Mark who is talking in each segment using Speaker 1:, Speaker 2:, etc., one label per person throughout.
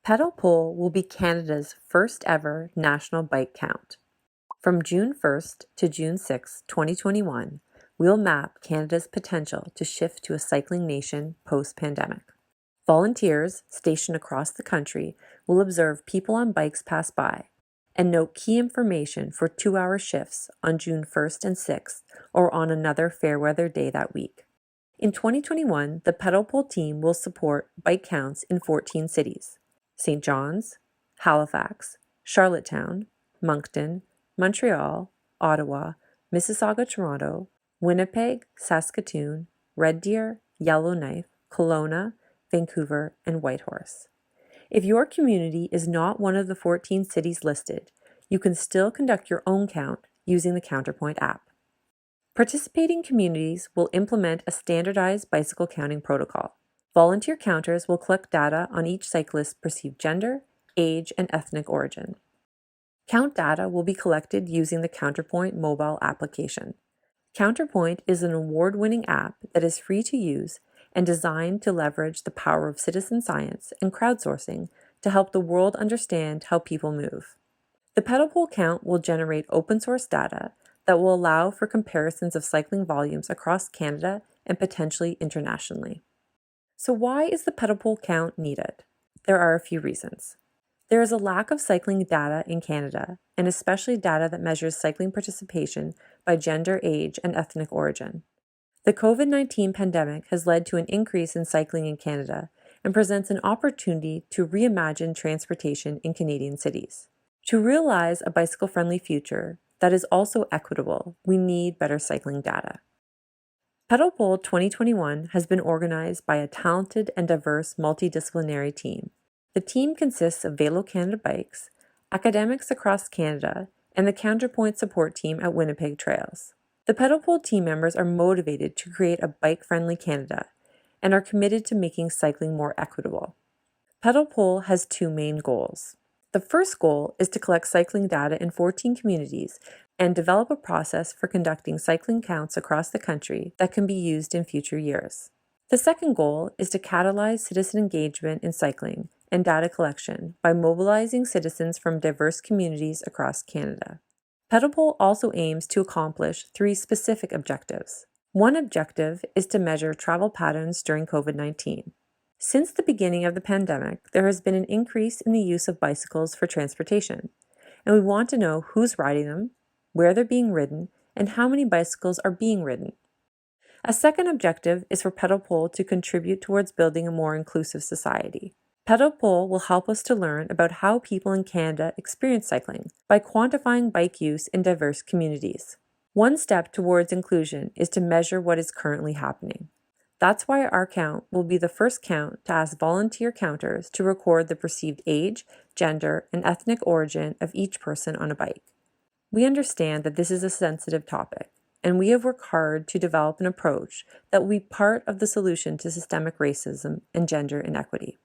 Speaker 1: Pedal Poll will be Canada's first ever national bike count. From June 1st to June 6, 2021, we'll map Canada's potential to shift to a cycling nation post-pandemic. Volunteers stationed across the country will observe people on bikes pass by and note key information for 2-hour shifts on June 1st and 6th or on another fair weather day that week. In 2021, the Pedal Poll team will support bike counts in 14 cities: St. John's, Halifax, Charlottetown, Moncton, Montreal, Ottawa, Mississauga, Toronto, Winnipeg, Saskatoon, Red Deer, Yellowknife, Kelowna, Vancouver, and Whitehorse. If your community is not one of the 14 cities listed, you can still conduct your own count using the Counterpoint app. Participating communities will implement a standardized bicycle counting protocol. Volunteer counters will collect data on each cyclist's perceived gender, age, and ethnic origin. Count data will be collected using the Counterpoint mobile application. Counterpoint is an award-winning app that is free to use and designed to leverage the power of citizen science and crowdsourcing to help the world understand how people move. The Pedal Poll count will generate open-source data that will allow for comparisons of cycling volumes across Canada and potentially internationally. So why is the Pedal Poll count needed? There are a few reasons. There is a lack of cycling data in Canada, and especially data that measures cycling participation by gender, age, and ethnic origin. The COVID-19 pandemic has led to an increase in cycling in Canada and presents an opportunity to reimagine transportation in Canadian cities. To realize a bicycle-friendly future that is also equitable, we need better cycling data. Pedal Poll 2021 has been organized by a talented and diverse multidisciplinary team. The team consists of Velo Canada Bikes, academics across Canada, and the Counterpoint support team at Winnipeg Trails. The Pedal Poll team members are motivated to create a bike-friendly Canada and are committed to making cycling more equitable. Pedal Poll has two main goals. The first goal is to collect cycling data in 14 communities and develop a process for conducting cycling counts across the country that can be used in future years. The second goal is to catalyze citizen engagement in cycling and data collection by mobilizing citizens from diverse communities across Canada. Pedal Poll also aims to accomplish 3 specific objectives. One objective is to measure travel patterns during COVID-19. Since the beginning of the pandemic, there has been an increase in the use of bicycles for transportation, and we want to know who's riding them, where they're being ridden, and how many bicycles are being ridden. A second objective is for Pedal Poll to contribute towards building a more inclusive society. Pedal Poll will help us to learn about how people in Canada experience cycling by quantifying bike use in diverse communities. One step towards inclusion is to measure what is currently happening. That's why our count will be the first count to ask volunteer counters to record the perceived age, gender, and ethnic origin of each person on a bike. We understand that this is a sensitive topic, and we have worked hard to develop an approach that will be part of the solution to systemic racism and gender inequity.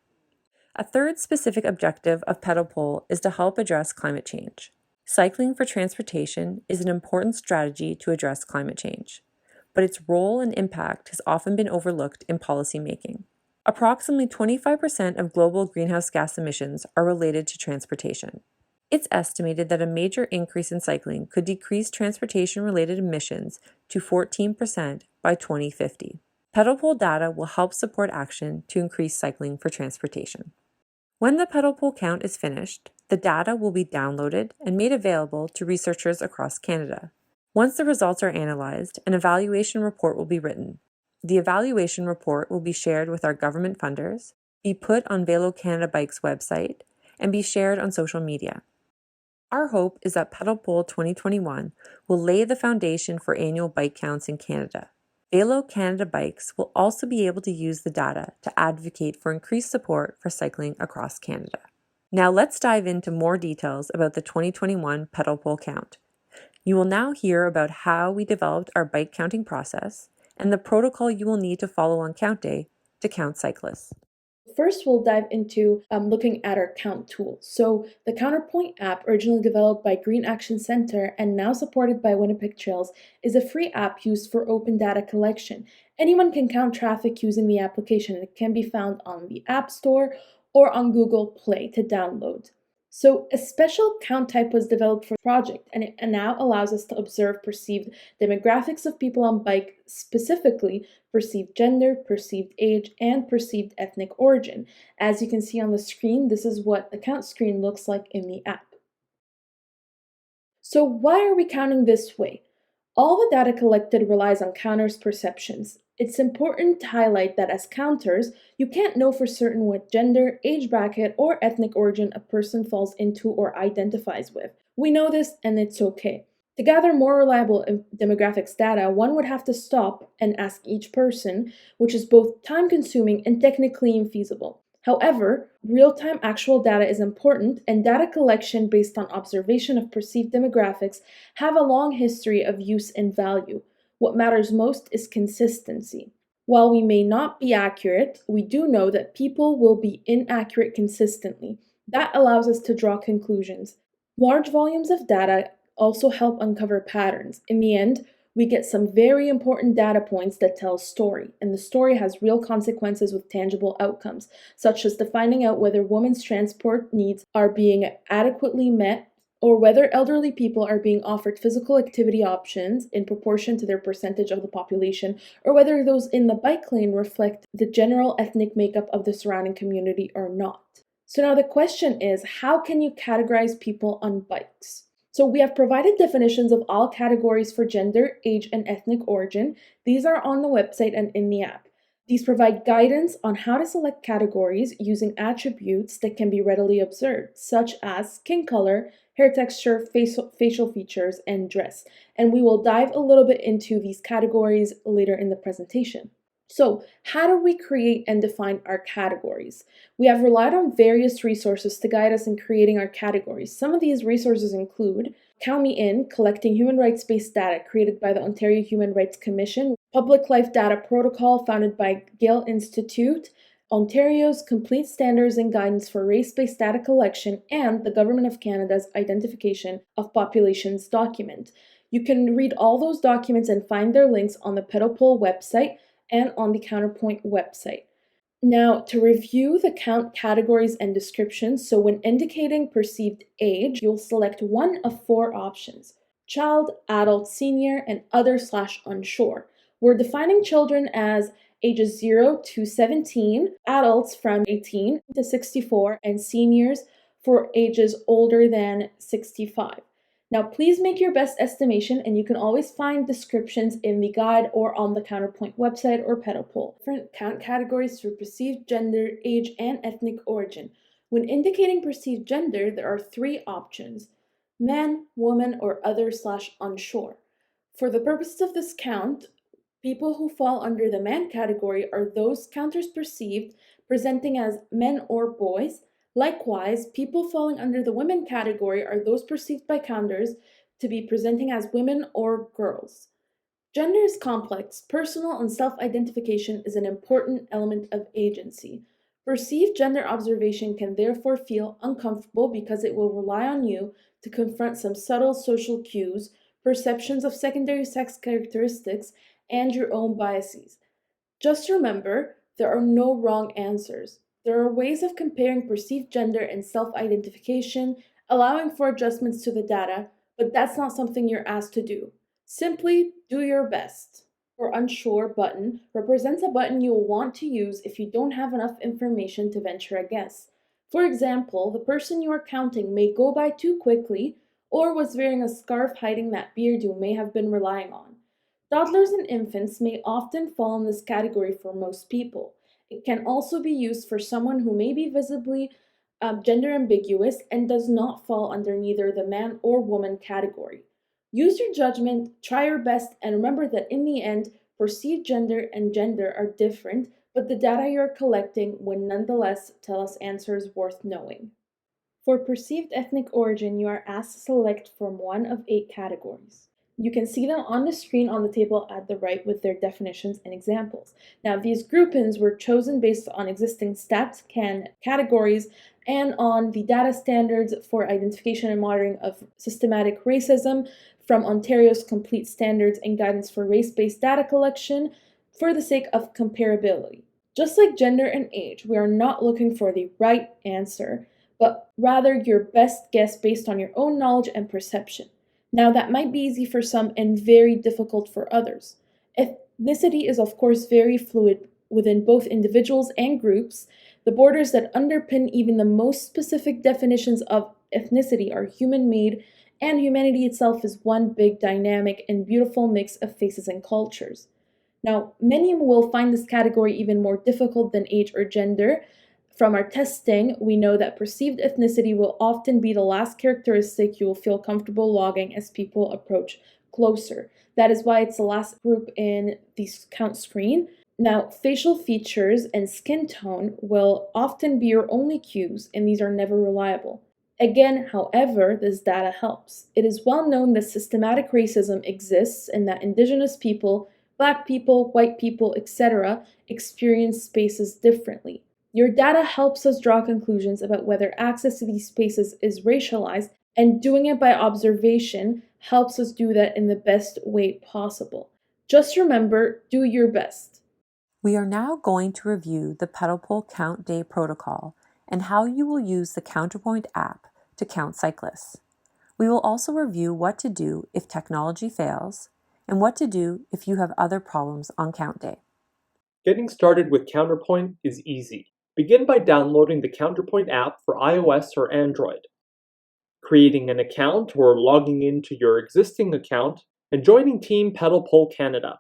Speaker 1: A third specific objective of Pedal Poll is to help address climate change. Cycling for transportation is an important strategy to address climate change, but its role and impact has often been overlooked in policymaking. Approximately 25% of global greenhouse gas emissions are related to transportation. It's estimated that a major increase in cycling could decrease transportation-related emissions to 14% by 2050. Pedal Poll data will help support action to increase cycling for transportation. When the Pedal Poll count is finished, the data will be downloaded and made available to researchers across Canada. Once the results are analyzed, an evaluation report will be written. The evaluation report will be shared with our government funders, be put on Velo Canada Bike's website, and be shared on social media. Our hope is that Pedal Poll 2021 will lay the foundation for annual bike counts in Canada. Velo Canada Bikes will also be able to use the data to advocate for increased support for cycling across Canada. Now let's dive into more details about the 2021 Pedal Poll count. You will now hear about how we developed our bike counting process and the protocol you will need to follow on count day to count cyclists.
Speaker 2: First, we'll dive into looking at our count tool. So the Counterpoint app, originally developed by Green Action Center and now supported by Winnipeg Trails, is a free app used for open data collection. Anyone can count traffic using the application. It can be found on the App Store or on Google Play to download. So a special count type was developed for the project, and it now allows us to observe perceived demographics of people on bike, specifically perceived gender, perceived age, and perceived ethnic origin. As you can see on the screen, this is what the count screen looks like in the app. So why are we counting this way? All the data collected relies on counters' perceptions. It's important to highlight that as counters, you can't know for certain what gender, age bracket, or ethnic origin a person falls into or identifies with. We know this, and it's okay. To gather more reliable demographics data, one would have to stop and ask each person, which is both time-consuming and technically infeasible. However, real-time actual data is important, and data collection based on observation of perceived demographics have a long history of use and value. What matters most is consistency. While we may not be accurate, we do know that people will be inaccurate consistently. That allows us to draw conclusions. Large volumes of data also help uncover patterns. In the end, we get some very important data points that tell a story, and the story has real consequences with tangible outcomes, such as finding out whether women's transport needs are being adequately met, or whether elderly people are being offered physical activity options in proportion to their percentage of the population, or whether those in the bike lane reflect the general ethnic makeup of the surrounding community or not. So now the question is, how can you categorize people on bikes? So we have provided definitions of all categories for gender, age, and ethnic origin. These are on the website and in the app. These provide guidance on how to select categories using attributes that can be readily observed, such as skin color, hair texture, facial features, and dress. And we will dive a little bit into these categories later in the presentation. So, how do we create and define our categories? We have relied on various resources to guide us in creating our categories. Some of these resources include Count Me In, collecting human rights-based data created by the Ontario Human Rights Commission, Public Life Data Protocol founded by Gale Institute, Ontario's Complete Standards and Guidance for Race-Based Data Collection, and the Government of Canada's Identification of Populations document. You can read all those documents and find their links on the Pedopol website and on the Counterpoint website. Now, to review the count categories and descriptions, so when indicating perceived age, you'll select one of four options: child, adult, senior, and other/unsure. We're defining children as ages 0 to 17, adults from 18 to 64, and seniors for ages older than 65. Now, please make your best estimation, and you can always find descriptions in the guide or on the Counterpoint website or Pedopol. Different count categories for perceived gender, age, and ethnic origin. When indicating perceived gender, there are three options: man, woman, or other/unsure. For the purposes of this count, people who fall under the man category are those counters perceived presenting as men or boys. Likewise, people falling under the women category are those perceived by counters to be presenting as women or girls. Gender is complex. Personal and self-identification is an important element of agency. Perceived gender observation can therefore feel uncomfortable because it will rely on you to confront some subtle social cues, perceptions of secondary sex characteristics, and your own biases. Just remember, there are no wrong answers. There are ways of comparing perceived gender and self-identification, allowing for adjustments to the data, but that's not something you're asked to do. Simply do your best. Or unsure button represents a button you'll want to use if you don't have enough information to venture a guess. For example, the person you are counting may go by too quickly or was wearing a scarf hiding that beard you may have been relying on. Toddlers and infants may often fall in this category for most people. It can also be used for someone who may be visibly gender ambiguous and does not fall under neither the man or woman category. Use your judgment, try your best, and remember that in the end, perceived gender and gender are different, but the data you're collecting will nonetheless tell us answers worth knowing. For perceived ethnic origin, you are asked to select from one of 8 categories. You can see them on the screen on the table at the right with their definitions and examples. Now, these groupings were chosen based on existing stats categories and on the data standards for identification and monitoring of systematic racism from Ontario's Complete Standards and Guidance for Race-Based Data Collection for the sake of comparability. Just like gender and age, we are not looking for the right answer, but rather your best guess based on your own knowledge and perception. Now, that might be easy for some and very difficult for others. Ethnicity is, of course, very fluid within both individuals and groups. The borders that underpin even the most specific definitions of ethnicity are human made, and humanity itself is one big, dynamic, and beautiful mix of faces and cultures. Now, many will find this category even more difficult than age or gender. From our testing, we know that perceived ethnicity will often be the last characteristic you will feel comfortable logging as people approach closer. That is why it's the last group in the count screen. Now, facial features and skin tone will often be your only cues, and these are never reliable. Again, however, this data helps. It is well known that systematic racism exists and that Indigenous people, Black people, white people, etc., experience spaces differently. Your data helps us draw conclusions about whether access to these spaces is racialized, and doing it by observation helps us do that in the best way possible. Just remember, do your best.
Speaker 1: We are now going to review the pedal pull count day protocol and how you will use the Counterpoint app to count cyclists. We will also review what to do if technology fails and what to do if you have other problems on count day.
Speaker 3: Getting started with Counterpoint is easy. Begin by downloading the Counterpoint app for iOS or Android, creating an account or logging into your existing account, and joining Team Pedal Pull Canada.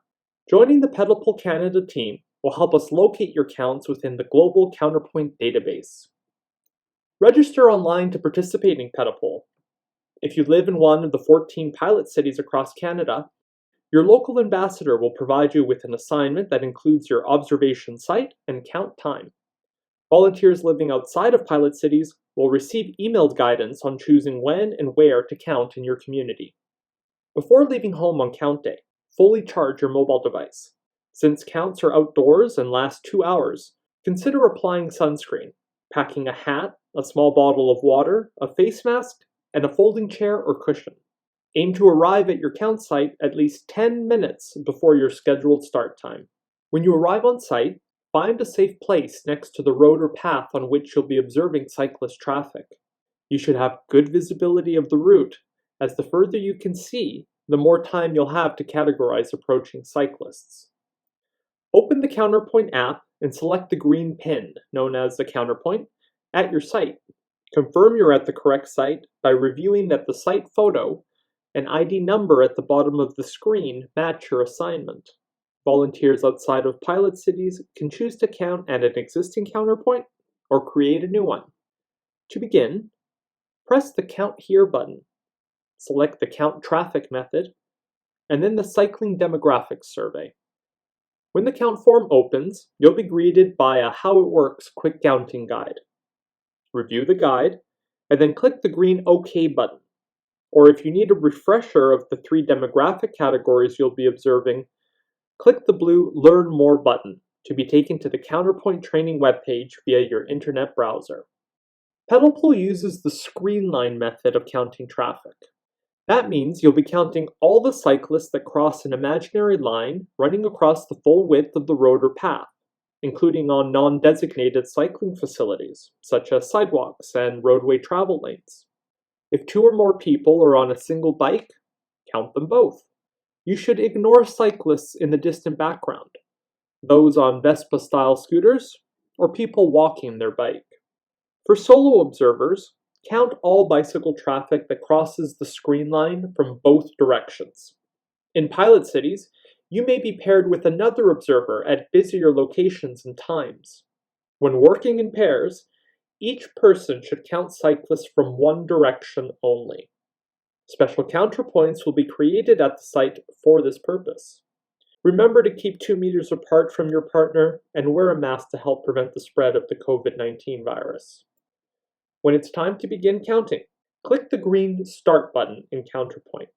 Speaker 3: Joining the Pedal Pull Canada team will help us locate your counts within the global Counterpoint database. Register online to participate in Pedal Pull. If you live in one of the 14 pilot cities across Canada, your local ambassador will provide you with an assignment that includes your observation site and count time. Volunteers living outside of pilot cities will receive emailed guidance on choosing when and where to count in your community. Before leaving home on count day, fully charge your mobile device. Since counts are outdoors and last 2 hours, consider applying sunscreen, packing a hat, a small bottle of water, a face mask, and a folding chair or cushion. Aim to arrive at your count site at least 10 minutes before your scheduled start time. When you arrive on site, find a safe place next to the road or path on which you'll be observing cyclist traffic. You should have good visibility of the route, as the further you can see, the more time you'll have to categorize approaching cyclists. Open the Counterpoint app and select the green pin, known as the Counterpoint, at your site. Confirm you're at the correct site by reviewing that the site photo and ID number at the bottom of the screen match your assignment. Volunteers outside of pilot cities can choose to count at an existing Counterpoint or create a new one. To begin, press the Count Here button. Select the Count Traffic method, and then the Cycling Demographics survey. When the count form opens, you'll be greeted by a How It Works quick counting guide. Review the guide, and then click the green OK button. Or if you need a refresher of the 3 demographic categories you'll be observing, click the blue Learn More button to be taken to the Counterpoint training webpage via your internet browser. Pedal Pull uses the screen line method of counting traffic. That means you'll be counting all the cyclists that cross an imaginary line running across the full width of the road or path, including on non-designated cycling facilities, such as sidewalks and roadway travel lanes. If 2 or more people are on a single bike, count them both. You should ignore cyclists in the distant background, those on Vespa-style scooters, or people walking their bike. For solo observers, count all bicycle traffic that crosses the screen line from both directions. In pilot cities, you may be paired with another observer at busier locations and times. When working in pairs, each person should count cyclists from one direction only. Special counterpoints will be created at the site for this purpose. Remember to keep 2 meters apart from your partner and wear a mask to help prevent the spread of the COVID-19 virus. When it's time to begin counting, click the green Start button in Counterpoint.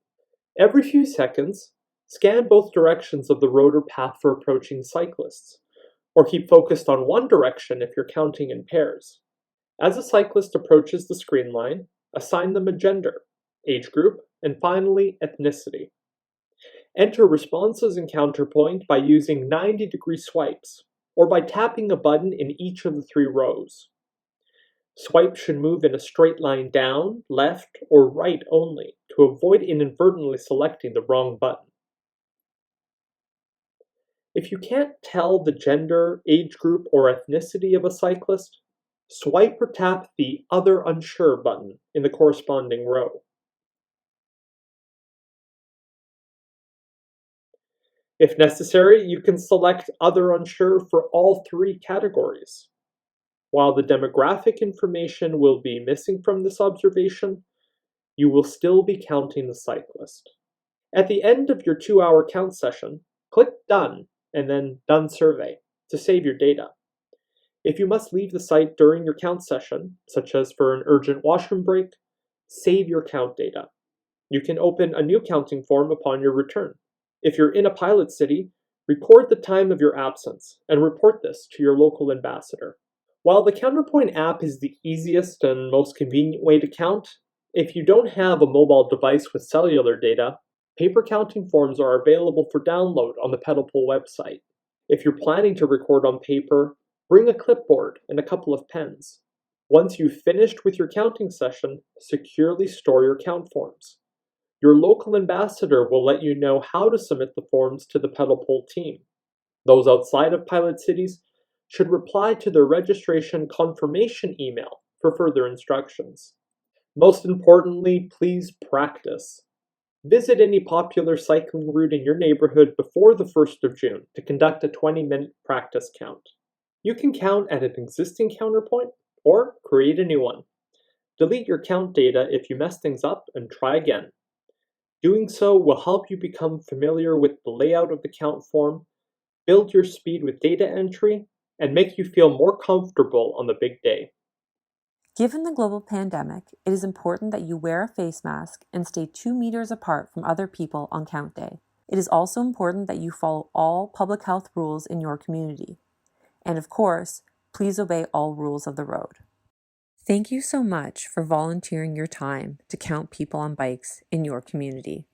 Speaker 3: Every few seconds, scan both directions of the road or path for approaching cyclists, or keep focused on one direction if you're counting in pairs. As a cyclist approaches the screen line, assign them a gender, age group, and finally, ethnicity. Enter responses in Counterpoint by using 90-degree swipes. or by tapping a button in each of the 3 rows. Swipe should move in a straight line down, left, or right only to avoid inadvertently selecting the wrong button. If you can't tell the gender, age group, or ethnicity of a cyclist, swipe or tap the Other Unsure button in the corresponding row. If necessary, you can select Other Unsure for all 3 categories. While the demographic information will be missing from this observation, you will still be counting the cyclist. At the end of your 2-hour count session, click Done and then Done Survey to save your data. If you must leave the site during your count session, such as for an urgent washroom break, save your count data. You can open a new counting form upon your return. If you're in a pilot city, record the time of your absence and report this to your local ambassador. While the Counterpoint app is the easiest and most convenient way to count, if you don't have a mobile device with cellular data, paper counting forms are available for download on the Pedalpool website. If you're planning to record on paper, bring a clipboard and a couple of pens. Once you've finished with your counting session, securely store your count forms. Your local ambassador will let you know how to submit the forms to the Pedalpool team. Those outside of pilot cities should reply to their registration confirmation email for further instructions. Most importantly, please practice. Visit any popular cycling route in your neighborhood before the 1st of June to conduct a 20-minute practice count. You can count at an existing counterpoint or create a new one. Delete your count data if you mess things up and try again. Doing so will help you become familiar with the layout of the count form, build your speed with data entry, and make you feel more comfortable on the big day.
Speaker 1: Given the global pandemic, it is important that you wear a face mask and stay 2 meters apart from other people on count day. It is also important that you follow all public health rules in your community. And of course, please obey all rules of the road. Thank you so much for volunteering your time to count people on bikes in your community.